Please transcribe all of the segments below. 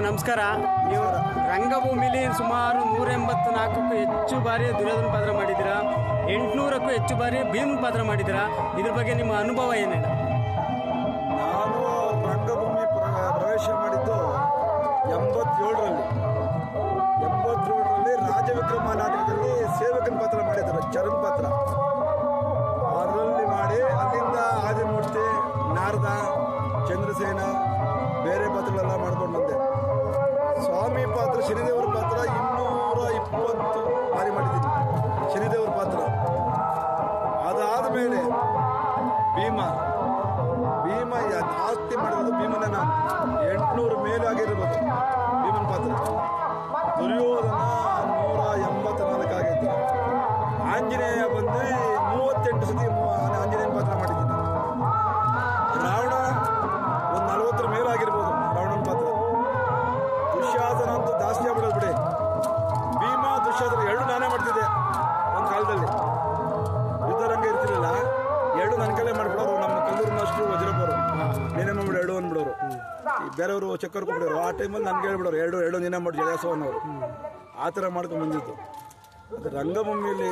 ನಮಸ್ಕಾರ. ನೀವು ರಂಗಭೂಮಿಲಿ ಸುಮಾರು 184ಕ್ಕೂ ಹೆಚ್ಚು ಬಾರಿ ದುರ್ಯೋಧನ ಪಾತ್ರ ಮಾಡಿದ್ದೀರಾ, 800ಕ್ಕೂ ಹೆಚ್ಚು ಬಾರಿ ಭೀಮ್ ಪಾತ್ರ ಮಾಡಿದ್ದೀರಾ. ಇದ್ರ ಬಗ್ಗೆ ನಿಮ್ಮ ಅನುಭವ ಏನಿದೆ? ನಾನು ರಂಗಭೂಮಿ ಪ್ರವೇಶ ಮಾಡಿದ್ದು 87ರಲ್ಲಿ ರಾಜವಿಕ್ರಮ ನಾಟಕದಲ್ಲಿ ಸೇವಕನ ಪಾತ್ರ ಮಾಡಿದ್ದಾರೆ, ಚರಣ್ ಪಾತ್ರ. ಅದರಲ್ಲಿ ಮಾಡಿ ಅಲ್ಲಿಂದ ಆದಿಮೂರ್ತಿ, ನಾರದ, ಚಂದ್ರಸೇನ, ಬೇರೆ ಪಾತ್ರಗಳೆಲ್ಲ ಮಾಡ್ಕೊಂಡು ಬಂದೆ. ಸ್ವಾಮಿ ಪಾತ್ರ, ಶನಿದೇವರ ಪಾತ್ರ 220 ಬಾರಿ ಮಾಡಿದ್ದೀನಿ, ಶನಿದೇವರ ಪಾತ್ರ. ಅದಾದ ಮೇಲೆ ಭೀಮ ಜಾಸ್ತಿ ಮಾಡಿರೋದು ಭೀಮನ. ನಾನು 800 ಮೇಲೆ ಆಗಿರ್ಬೋದು ಭೀಮನ ಪಾತ್ರ. ದುರ್ಯೋಧನ 184 ಆಗೈತೆ. ಆಂಜನೇಯ ಬಂದು 38 ಸತಿ ಆಂಜನೇಯನ ಪಾತ್ರ ಮಾಡಿದ್ದೀನಿ. ರಾವಣ ಒಂದು 40 ಮೇಲೆ ಆಗಿರ್ಬೋದು ರಾವಣನ ಪಾತ್ರ. ದುಶ್ಯಾಸನ ಅಂತೂ ಜಾಸ್ತಿ ಆಗ್ಬಿಡೋದು ಬಿಡಿ. ಭೀಮ, ದುಶ್ಯಾಸನ ಎರಡು ನಾನೇ ಮಾಡ್ತಿದ್ದೆ ಒಂದು ಕಾಲದಲ್ಲಿ. ಯುದ್ಧರಂಗ ಇರ್ತಿರಲಿಲ್ಲ, ಎರಡು ನನ್ನ ಕಲೆ ಮಾಡಿಬಿಡೋರು. ನಮ್ಮ ಕಲ್ಲೂರಿನಷ್ಟು ವಜ್ರಪ್ಪರು ನೀನೇ ಮಾಡ್ಬಿಡು ಎರಡು ಅಂದ್ಬಿಡೋರು. ಬೇರೆಯವರು ಚಕ್ಕರ್ ಕೊಟ್ಬಿಡೋರು. ಆ ಟೈಮಲ್ಲಿ ನನಗೆ ಹೇಳ್ಬಿಡೋರು ಎರಡು ನೀನೇ ಮಾಡಿ ಜಯಸವನ್ನವರು. ಆ ಥರ ಮಾಡ್ಕೊಂಡು ಬಂದಿದ್ದು. ಅದು ರಂಗಭೂಮಿಯಲ್ಲಿ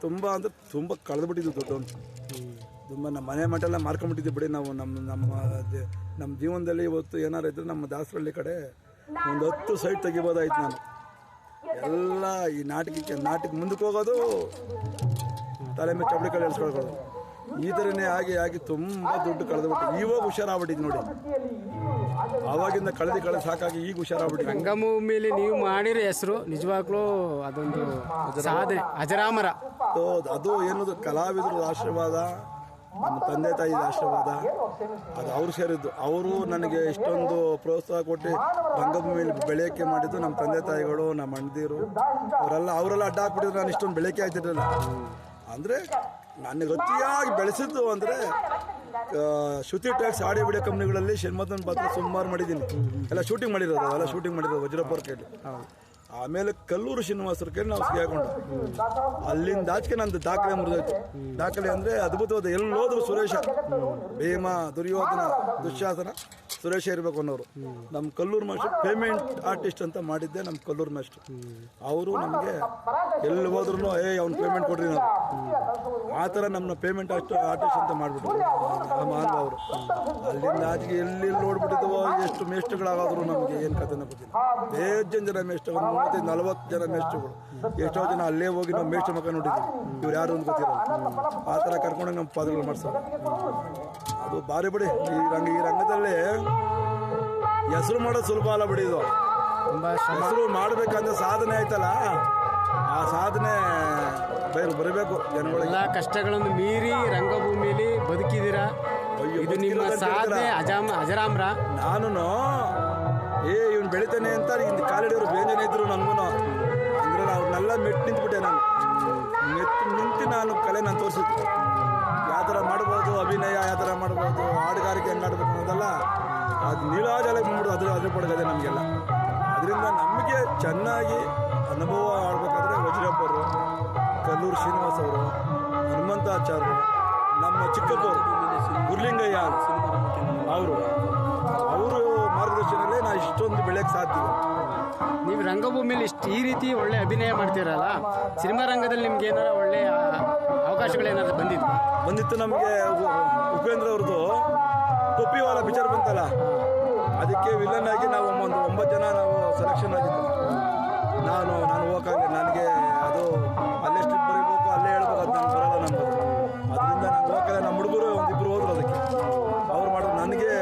ತುಂಬ ಅಂದರೆ ತುಂಬ ಕಳೆದುಬಿಟ್ಟಿದ್ದು ದೊಡ್ಡವನು. ತುಂಬ ನಮ್ಮ ಮನೆ ಮಟ್ಟೆಲ್ಲ ಮಾರ್ಕೊಂಡ್ಬಿಟ್ಟಿದ್ದೆ ಬಿಡಿ. ನಾವು ನಮ್ಮ ಜೀವನದಲ್ಲಿ ಇವತ್ತು ಏನಾರು ಇದ್ದರೆ ನಮ್ಮ ದಾಸರಳ್ಳಿ ಕಡೆ ಒಂದು 10 ಸೈಟ್ ತೆಗಿಬೋದಾಯ್ತು. ನಾನು ಎಲ್ಲ ಈ ನಾಟಕ ಮುಂದಕ್ಕೆ ಹೋಗೋದು, ತಲೆ ಮೇಲೆ ಚಪ್ಪಡಿ ಕಡೆ ಎಳ್ಸ್ಕೊಳ್ಬೋದು. ಈ ಥರನೇ ಆಗಿ ತುಂಬ ದುಡ್ಡು ಕಳೆದುಬಿಟ್ಟು ಇವಾಗ ಹುಷಾರಾಗ್ಬಿಟ್ಟಿದ್ದು ನೋಡಿ. ಆವಾಗಿಂದ ಕಳೆದು ಸಾಕಾಗಿ ಈಗ ಹುಷಾರಾಗ್ಬಿಟ್ಟು. ರಂಗಭೂಮಿಲಿ ನೀವು ಮಾಡಿರೋ ಹೆಸರು ನಿಜವಾಗ್ಲೂ ಅದೊಂದು ಸಾಧನೆ, ಅಜರಾಮರ. ಅದು ಏನದು ಕಲಾವಿದರು ಆಶೀರ್ವಾದ, ನಮ್ಮ ತಂದೆ ತಾಯಿದ ಆಶೀರ್ವಾದ, ಅದು ಅವ್ರು ಸೇರಿದ್ದು. ಅವರು ನನಗೆ ಇಷ್ಟೊಂದು ಪ್ರೋತ್ಸಾಹ ಕೊಟ್ಟು ರಂಗಭೂಮಿಯಲ್ಲಿ ಬೆಳೆಯೋಕ್ಕೆ ಮಾಡಿದ್ದು ನಮ್ಮ ತಂದೆ ತಾಯಿಗಳು, ನಮ್ಮ ಅಣ್ಣದಿರು ಅವರೆಲ್ಲ ಅಡ್ಡ ಹಾಕ್ಬಿಟ್ಟಿದ್ರು. ನಾನು ಇಷ್ಟೊಂದು ಬೆಳೆಯೋಕ್ಕೆ ಆಗ್ತಿರಲಿಲ್ಲ. ಅಂದರೆ ನನಗೆ ಅತಿಯಾಗಿ ಬೆಳೆಸಿದ್ದು ಅಂದರೆ ಶ್ರುತಿ ಟ್ಯಾಕ್ಸ್ ಆಡಿಯೋ ವಿಡಿಯೋ ಕಂಪ್ನಿಗಳಲ್ಲಿ ಶ್ರೀಮಂತನ ಪಾತ್ರ ಸುಮಾರು ಮಾಡಿದ್ದೀನಿ. ಎಲ್ಲ ಶೂಟಿಂಗ್ ಮಾಡಿರೋದು ವಜ್ರಪ್ಪರ ಕೈಲಿ. ಆಮೇಲೆ ಕಲ್ಲೂರು ಶ್ರೀನಿವಾಸರ ಕೈಲಿ ನಾವು ಸಿಗಾಕೊಂಡು ಅಲ್ಲಿಂದ ಆಚೆಗೆ ನಂದು ದಾಖಲೆ ಮುರಿದೋಯ್ತು. ದಾಖಲೆ ಅಂದರೆ ಅದ್ಭುತವಾದ ಎಲ್ಲೋದ್ರು ಸುರೇಶ, ಭೀಮ, ದುರ್ಯೋಧನ, ದುಶ್ಯಾಸನ, ಸುರೇಶ ಇರಬೇಕು ಅನ್ನೋರು. ನಮ್ಮ ಕಲ್ಲೂರು ಮಾಸ್ಟರ್ ಪೇಮೆಂಟ್ ಆರ್ಟಿಸ್ಟ್ ಅಂತ ಮಾಡಿದ್ದೆ. ನಮ್ಮ ಕಲ್ಲೂರು ಮಾಸ್ಟರ್ ಅವರು ನಮಗೆ ಎಲ್ಲಿ ಹೋದ್ರೂ ಅವ್ನು ಪೇಮೆಂಟ್ ಕೊಡ್ರಿ ನಾವು, ಆ ಥರ ನಮ್ಮನ್ನ ಪೇಮೆಂಟ್ ಆರ್ಟಿಸ್ಟ್ ಅಂತ ಮಾಡಿಬಿಟ್ರು ಮಹಾನುಭಾವರು. ಅಲ್ಲಿಂದ ಆಚೆಗೆ ಎಲ್ಲಿ ನೋಡ್ಬಿಟ್ಟಿದ್ದವೋ ಎಷ್ಟು ಮೇಷ್ಟ್ರುಗಳಾಗಾದ್ರು ನಮಗೆ ಏನು ಕಥೆನ ಗೊತ್ತಿಲ್ಲ. ಬೇಜನ್ ಜನ ಮೇಷ್ಟ್ರು, ಒಂದು 35-40 ಜನ ಮೇಷ್ಟ್ರುಗಳು. ಎಷ್ಟೋ ಜನ ಅಲ್ಲೇ ಹೋಗಿ ನಾವು ಮೇಷ್ಟ್ರ ಮಕ್ಕ ನೋಡಿದ್ದೀವಿ, ಇವ್ರು ಯಾರು ಅಂತ ಗೊತ್ತಿರಲ್ಲ. ಆ ಥರ ಕರ್ಕೊಂಡೋಗಿ ನಮ್ಮ ಪಾದಗಳು ಮಾಡ್ಸೋದು ಅದು ಭಾರಿ ಬಿಡಿ. ಈ ರಂಗದಲ್ಲಿ ಹೆಸರು ಮಾಡೋದು ಸುಲಭ ಅಲ್ಲ ಬಿಡಿ. ಇದು ಹೆಸರು ಮಾಡಬೇಕಂದ್ರೆ ಸಾಧನೆ ಆಯ್ತಲ್ಲ, ಆ ಸಾಧನೆ ಬರಬೇಕು ಜನಗಳೆಲ್ಲ. ಕಷ್ಟಗಳನ್ನು ಮೀರಿ ರಂಗಭೂಮಿಲಿ ಬದುಕಿದ್ದೀರಾ. ಇದು ನಿಮ್ಮ ಸಾಧನೆ ಅಜರಾಮ್ರ. ನಾನು ಇವ್ನು ಬೆಳಿತಾನೆ ಅಂತ ಕಾಲಿಡಿಯವರು ಬೇಜಾನೆ ಇದ್ರು ನನಗೂ. ಅಂದರೆ ಅವ್ರನ್ನೆಲ್ಲ ಮೆಟ್ಟು ನಿಂತ್ಬಿಟ್ಟೆ. ನಾನು ನಿಂತು ನಾನು ಕಲೆ ನಾನು ತೋರಿಸಿದ್ದೆ. ಯಾವ ಥರ ಮಾಡ್ಬೋದು ಅಭಿನಯ, ಯಾವ ಥರ ಮಾಡ್ಬೋದು ಹಾಡುಗಾರಿಕೆ, ಹೆಂಗೆ ಆಡ್ಬೇಕು ಅನ್ನೋದೆಲ್ಲ ಅದು ನೀಲಾಜಲಕ್ಕೆ ಬಂದ್ಬಿಡು. ಅದ್ರ ಪಡಗದೆ ನಮಗೆಲ್ಲ. ಅದರಿಂದ ನಮಗೆ ಚೆನ್ನಾಗಿ ಅನುಭವ ಆಡಬೇಕಾದ್ರೆ ವಜ್ರಪ್ಪರು, ಕಲ್ಲೂರು ಶ್ರೀನಿವಾಸ್ ಅವರು, ಹನುಮಂತಾಚಾರ್ಯರು, ನಮ್ಮ ಚಿಕ್ಕಪ್ಪವರು, ಗುರ್ಲಿಂಗಯ್ಯ ಅವರು ಮಾರ್ಗದರ್ಶನದಲ್ಲೇ ನಾವು ಇಷ್ಟೊಂದು ಬೆಳೆಯೋಕ್ಕೆ ಸಾಧ್ಯ. ನೀವು ರಂಗಭೂಮಿಯಲ್ಲಿ ಈ ರೀತಿ ಒಳ್ಳೆ ಅಭಿನಯ ಮಾಡ್ತೀರಲ್ಲ, ಸಿನಿಮಾ ರಂಗದಲ್ಲಿ ನಿಮ್ಗೆ ಏನಾರ ಒಳ್ಳೆಯ ಅವಕಾಶಗಳೇನಾದ್ರು ಬಂದಿತ್ತು. ನಮಗೆ ಉಪೇಂದ್ರ ಅವ್ರದ್ದು ಕೊಪ್ಪಿವಾಲ ಪಿಕ್ಚರ್ ಬಂತಲ್ಲ, ಅದಕ್ಕೆ ವಿಲನ್ ಆಗಿ ನಾವು ಒಂದು 9 ಜನ ನಾವು ಸೆಲೆಕ್ಷನ್ ಆಗಿದ್ದು. ನಾನು ಹೋಗಕ್ಕಾಗಲಿ, ನನಗೆ ಅದು ಅಲ್ಲೇ ಸ್ಟ್ರಿಪ್ ಬರೀಬೇಕು, ಅಲ್ಲೇ ಹೇಳ್ಬೇಕು, ಅದು ನನಗೆ ಬರೋಲ್ಲ ನಮ್ಮದು. ಅದರಿಂದ ನಾನು ಹೋಗಲ್ಲ. ನಮ್ಮ ಹುಡುಗರು ಒಂದಿಬ್ಬರು ಹೋದ್ರು ಅದಕ್ಕೆ. ಅವ್ರು ಮಾಡೋದು ನನಗೆ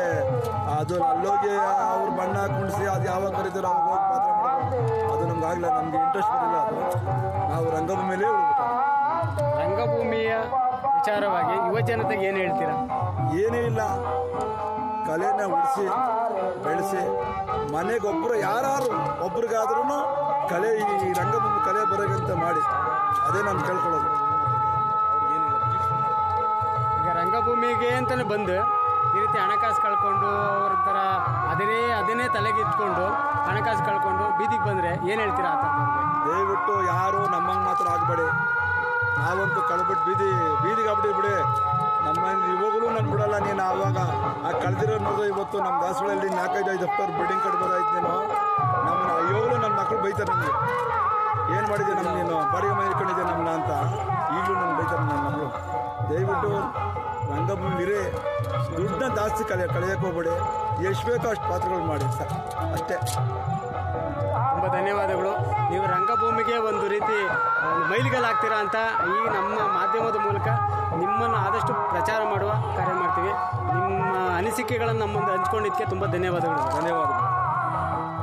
ಅದು ಅಲ್ಲೋಗಿ ಅವ್ರು ಬಣ್ಣ ಕುಣಿಸಿ ಅದು ಯಾವಾಗ ಕರೀತಾರೋ ಅವಾಗ ಹೋಗಿ ಪಾತ್ರ ಮಾಡೋದು ಅದು ನಮ್ಗೆ ಆಗಲ್ಲ. ನಮಗೆ ಇಂಟ್ರೆಸ್ಟ್ ಬರಲಿಲ್ಲ. ಅದು ನಾವು ರಂಗಭೂಮಿಯಲ್ಲೇ ಉಳ್ಬೇಕು. ರಂಗಭೂಮಿಯ ವಿಚಾರವಾಗಿ ಯುವ ಜನತೆಗೆ ಏನು ಹೇಳ್ತೀರಾ? ಏನೂ ಇಲ್ಲ, ಕಲೆನ ಉಳಿಸಿ ಬೆಳೆಸಿ ಮನೆಗೊಬ್ಬರು ಯಾರು ಒಬ್ರಿಗಾದ್ರೂ ಕಲೆ, ಈ ರಂಗಭೂಮಿ ಕಲೆ ಬರೋಗಂತ ಮಾಡಿ, ಅದೇ ನಾನು ಕೇಳ್ಕೊಳ್ಳೋದು. ಈಗ ರಂಗಭೂಮಿಗೆ ಅಂತಲೇ ಬಂದು ಈ ರೀತಿ ಹಣಕಾಸು ಕಳ್ಕೊಂಡು ಅವ್ರ ಅದನ್ನೇ ತಲೆಗೆ ಇಟ್ಕೊಂಡು ಹಣಕಾಸು ಕಳ್ಕೊಂಡು ಬೀದಿಗೆ ಬಂದರೆ ಏನು ಹೇಳ್ತೀರಾ? ಆ ಥರ ದಯವಿಟ್ಟು ಯಾರು ನಮ್ಮಂಗೆ ಮಾತ್ರ ಆಗಬೇಡಿ. ನಾವಂತೂ ಕಳ್ಬಿಟ್ಟು ಬೀದಿಗೆ ಆಗ್ಬಿಟ್ಟು ಬಿಡಿ. ನಮ್ಮ ಇವಾಗಲೂ ನಾನು ಬಿಡಲ್ಲ. ನೀನು ಆವಾಗ ಆ ಕಳೆದಿರೋ ನೋಡಿದ್ರೆ ಇವತ್ತು ನಮ್ಮ ದಾಸಗಳಲ್ಲಿ 4-5 ದಫ್ತರ್ ಬಿಲ್ಡಿಂಗ್ ಕಟ್ಬೋದಾಯ್ತು. ನೀನು ನಮ್ಮನ್ನ ಇವಾಗಲೂ ನನ್ನ ಮಕ್ಕಳು ಬೈತಾರೆ ನನಗೆ, ಏನು ಮಾಡಿದೆ ನಮ್ಮ ನೀನು ಬಾಡಿಗೆ ಮನೆ ಇಟ್ಕೊಂಡಿದ್ದೆ ನಮ್ಮನ್ನ ಅಂತ ಈಗಲೂ ನನ್ನ ಬೈತಾರೆ ನನ್ನ ಮಕ್ಕಳು. ದಯವಿಟ್ಟು ರಂಗಭೂಮಿಲಿ ದುಡ್ಡನ್ನ ಜಾಸ್ತಿ ಕಳೆಯೋಕೆ ಹೋಗ್ಬೇಡಿ, ಎಷ್ಟು ಬೇಕೋ ಅಷ್ಟು ಪಾತ್ರಗಳು ಮಾಡಿ ಸರ್, ಅಷ್ಟೇ. ತುಂಬ ಧನ್ಯವಾದಗಳು. ನೀವು ರಂಗಭೂಮಿಗೆ ಒಂದು ರೀತಿ ಮೈಲಿಗಲ್ಲಾಗ್ತೀರಾ ಅಂತ ಈ ನಮ್ಮ ಮಾಧ್ಯಮದ ಮೂಲಕ ನಿಮ್ಮನ್ನು ಆದಷ್ಟು ಪ್ರಚಾರ ಮಾಡುವ ಕಾರ್ಯ ಮಾಡ್ತೀವಿ. ನಿಮ್ಮ ಅನಿಸಿಕೆಗಳನ್ನು ನಮ್ಮ ಮುಂದೆ ಹಂಚ್ಕೊಂಡಿದ್ದಕ್ಕೆ ತುಂಬ ಧನ್ಯವಾದಗಳು. ಧನ್ಯವಾದಗಳು.